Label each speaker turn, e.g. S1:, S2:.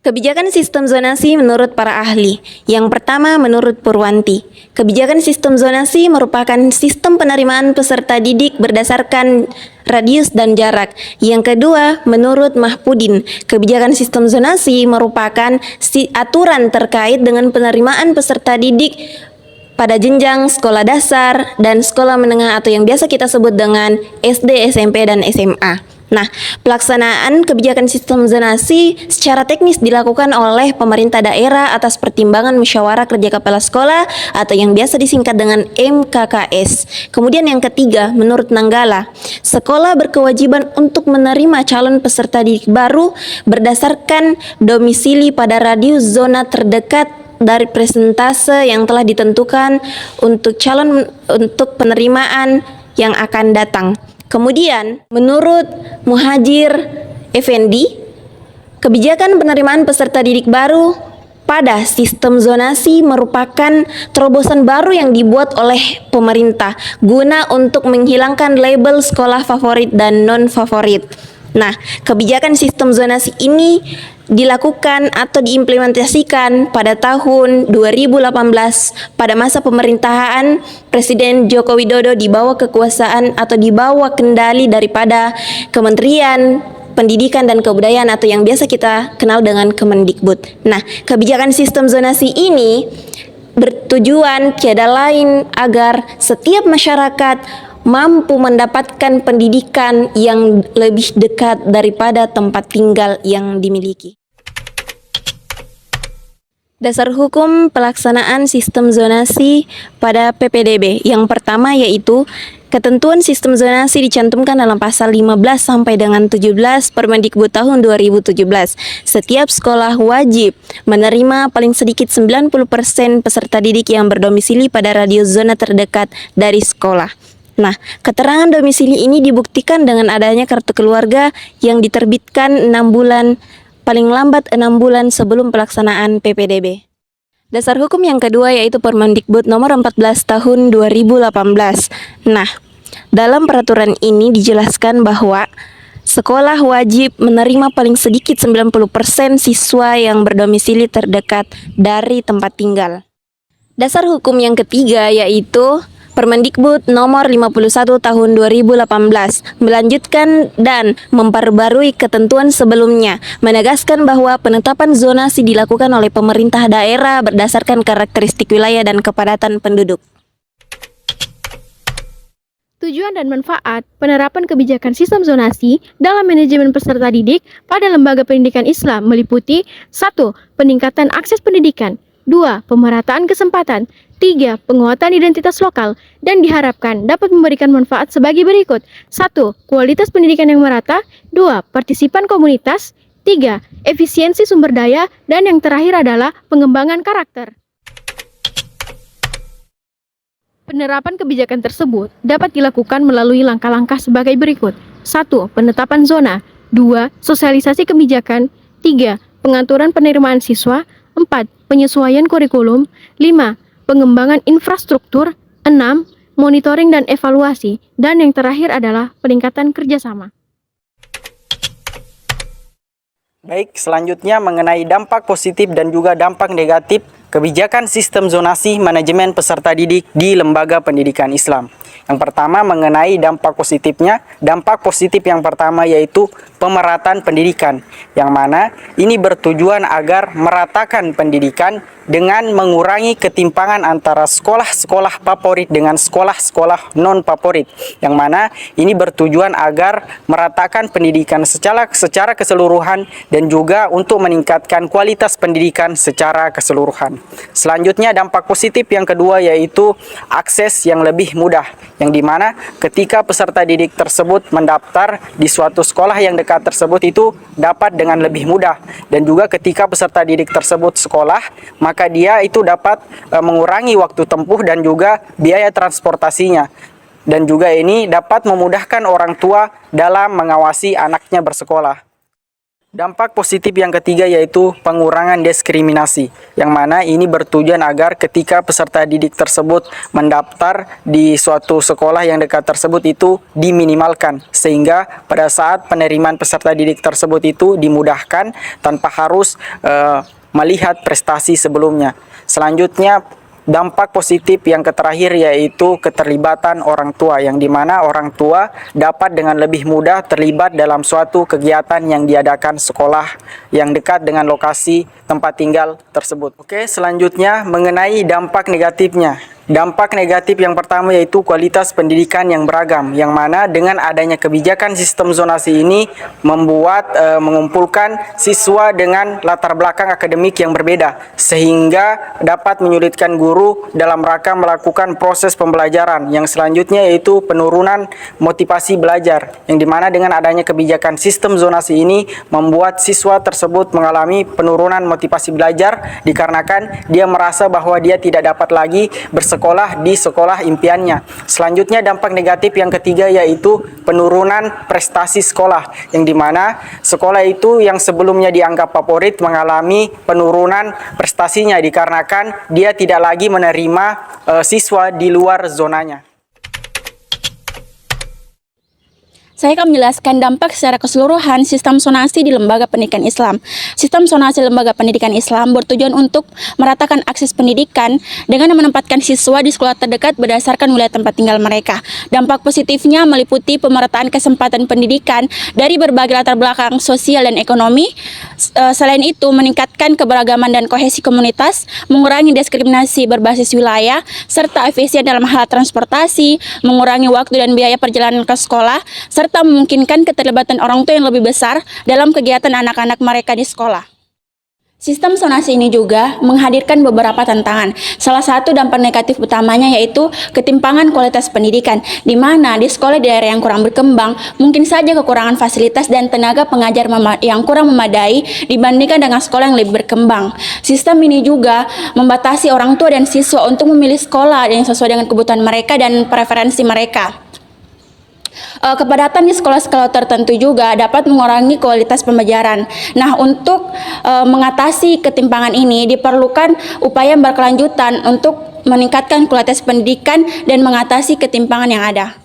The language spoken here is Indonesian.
S1: Kebijakan sistem zonasi menurut para ahli. Yang pertama menurut Purwanti, kebijakan sistem zonasi merupakan sistem penerimaan peserta didik berdasarkan radius dan jarak. Yang kedua menurut Mahpudin, kebijakan sistem zonasi merupakan aturan terkait dengan penerimaan peserta didik pada jenjang sekolah dasar dan sekolah menengah atau yang biasa kita sebut dengan SD, SMP, dan SMA. Nah, pelaksanaan kebijakan sistem zonasi secara teknis dilakukan oleh pemerintah daerah atas pertimbangan musyawarah kerja kepala sekolah atau yang biasa disingkat dengan MKKS. Kemudian yang ketiga, menurut Nanggala, sekolah berkewajiban untuk menerima calon peserta didik baru berdasarkan domisili pada radius zona terdekat dari presentase yang telah ditentukan untuk penerimaan yang akan datang. Kemudian, menurut Muhajir Effendi, kebijakan penerimaan peserta didik baru pada sistem zonasi merupakan terobosan baru yang dibuat oleh pemerintah guna untuk menghilangkan label sekolah favorit dan non-favorit. Nah, kebijakan sistem zonasi ini dilakukan atau diimplementasikan pada tahun 2018 pada masa pemerintahan Presiden Joko Widodo di bawah kekuasaan atau di bawah kendali daripada Kementerian Pendidikan dan Kebudayaan atau yang biasa kita kenal dengan Kemendikbud. Nah, kebijakan sistem zonasi ini bertujuan tiada lain agar setiap masyarakat mampu mendapatkan pendidikan yang lebih dekat daripada tempat tinggal yang dimiliki. Dasar hukum pelaksanaan sistem zonasi pada PPDB. Yang pertama yaitu ketentuan sistem zonasi dicantumkan dalam pasal 15 sampai dengan 17 Permendikbud tahun 2017. Setiap sekolah wajib menerima paling sedikit 90% peserta didik yang berdomisili pada radius zona terdekat dari sekolah. Nah, keterangan domisili ini dibuktikan dengan adanya kartu keluarga yang diterbitkan 6 bulan, paling lambat 6 bulan sebelum pelaksanaan PPDB. Dasar hukum yang kedua yaitu Permendikbud nomor 14 tahun 2018. Nah, dalam peraturan ini dijelaskan bahwa sekolah wajib menerima paling sedikit 90% siswa yang berdomisili terdekat dari tempat tinggal. Dasar hukum yang ketiga yaitu Permendikbud nomor 51 tahun 2018 melanjutkan dan memperbarui ketentuan sebelumnya, menegaskan bahwa penetapan zonasi dilakukan oleh pemerintah daerah berdasarkan karakteristik wilayah dan kepadatan penduduk.
S2: Tujuan dan manfaat penerapan kebijakan sistem zonasi dalam manajemen peserta didik pada lembaga pendidikan Islam meliputi 1. Peningkatan akses pendidikan, 2. Pemerataan kesempatan, 3. Penguatan identitas lokal dan diharapkan dapat memberikan manfaat sebagai berikut. 1. Kualitas pendidikan yang merata, 2. Partisipan komunitas, 3. Efisiensi sumber daya, dan yang terakhir adalah pengembangan karakter. Penerapan kebijakan tersebut dapat dilakukan melalui langkah-langkah sebagai berikut. 1. Penetapan zona, 2. Sosialisasi kebijakan, 3. Pengaturan penerimaan siswa, 4. Penyesuaian kurikulum, 5. Pengembangan infrastruktur, 6. Monitoring dan evaluasi, dan yang terakhir adalah peningkatan kerjasama.
S3: Baik, selanjutnya mengenai dampak positif dan juga dampak negatif kebijakan sistem zonasi manajemen peserta didik di lembaga pendidikan Islam. Yang pertama mengenai dampak positifnya. Dampak positif yang pertama yaitu pemerataan pendidikan, yang mana ini bertujuan agar meratakan pendidikan dengan mengurangi ketimpangan antara sekolah-sekolah favorit dengan sekolah-sekolah non-favorit, yang mana ini bertujuan agar meratakan pendidikan secara keseluruhan dan juga untuk meningkatkan kualitas pendidikan secara keseluruhan. Selanjutnya dampak positif yang kedua yaitu akses yang lebih mudah, yang dimana ketika peserta didik tersebut mendaftar di suatu sekolah yang dekat tersebut itu dapat dengan lebih mudah, dan juga ketika peserta didik tersebut sekolah maka dia itu dapat mengurangi waktu tempuh dan juga biaya transportasinya, dan juga ini dapat memudahkan orang tua dalam mengawasi anaknya bersekolah. Dampak positif yang ketiga yaitu pengurangan diskriminasi, yang mana ini bertujuan agar ketika peserta didik tersebut mendaftar di suatu sekolah yang dekat tersebut itu diminimalkan, sehingga pada saat penerimaan peserta didik tersebut itu dimudahkan tanpa harus melihat prestasi sebelumnya. Selanjutnya, dampak positif yang terakhir yaitu keterlibatan orang tua, yang dimana orang tua dapat dengan lebih mudah terlibat dalam suatu kegiatan yang diadakan sekolah yang dekat dengan lokasi tempat tinggal tersebut. Oke, selanjutnya mengenai dampak negatifnya. Dampak negatif yang pertama yaitu kualitas pendidikan yang beragam, yang mana dengan adanya kebijakan sistem zonasi ini membuat mengumpulkan siswa dengan latar belakang akademik yang berbeda, sehingga dapat menyulitkan guru dalam rangka melakukan proses pembelajaran. Yang selanjutnya yaitu penurunan motivasi belajar, yang dimana dengan adanya kebijakan sistem zonasi ini membuat siswa tersebut mengalami penurunan motivasi belajar dikarenakan dia merasa bahwa dia tidak dapat lagi bersekolah di sekolah impiannya. Selanjutnya dampak negatif yang ketiga yaitu penurunan prestasi sekolah, yang dimana sekolah itu yang sebelumnya dianggap favorit mengalami penurunan prestasinya dikarenakan dia tidak lagi menerima siswa di luar zonanya.
S4: Saya akan menjelaskan dampak secara keseluruhan sistem zonasi di lembaga pendidikan Islam. Sistem zonasi lembaga pendidikan Islam bertujuan untuk meratakan akses pendidikan dengan menempatkan siswa di sekolah terdekat berdasarkan wilayah tempat tinggal mereka. Dampak positifnya meliputi pemerataan kesempatan pendidikan dari berbagai latar belakang sosial dan ekonomi. Selain itu, meningkatkan keberagaman dan kohesi komunitas, mengurangi diskriminasi berbasis wilayah, serta efisien dalam hal transportasi, mengurangi waktu dan biaya perjalanan ke sekolah, serta memungkinkan keterlibatan orang tua yang lebih besar dalam kegiatan anak-anak mereka di sekolah. Sistem zonasi ini juga menghadirkan beberapa tantangan. Salah satu dampak negatif utamanya yaitu ketimpangan kualitas pendidikan, di mana di sekolah di daerah yang kurang berkembang, mungkin saja kekurangan fasilitas dan tenaga pengajar yang kurang memadai dibandingkan dengan sekolah yang lebih berkembang. Sistem ini juga membatasi orang tua dan siswa untuk memilih sekolah yang sesuai dengan kebutuhan mereka dan preferensi mereka. Kepadatan di sekolah-sekolah tertentu juga dapat mengurangi kualitas pembelajaran. Nah, untuk mengatasi ketimpangan ini diperlukan upaya yang berkelanjutan untuk meningkatkan kualitas pendidikan dan mengatasi ketimpangan yang ada.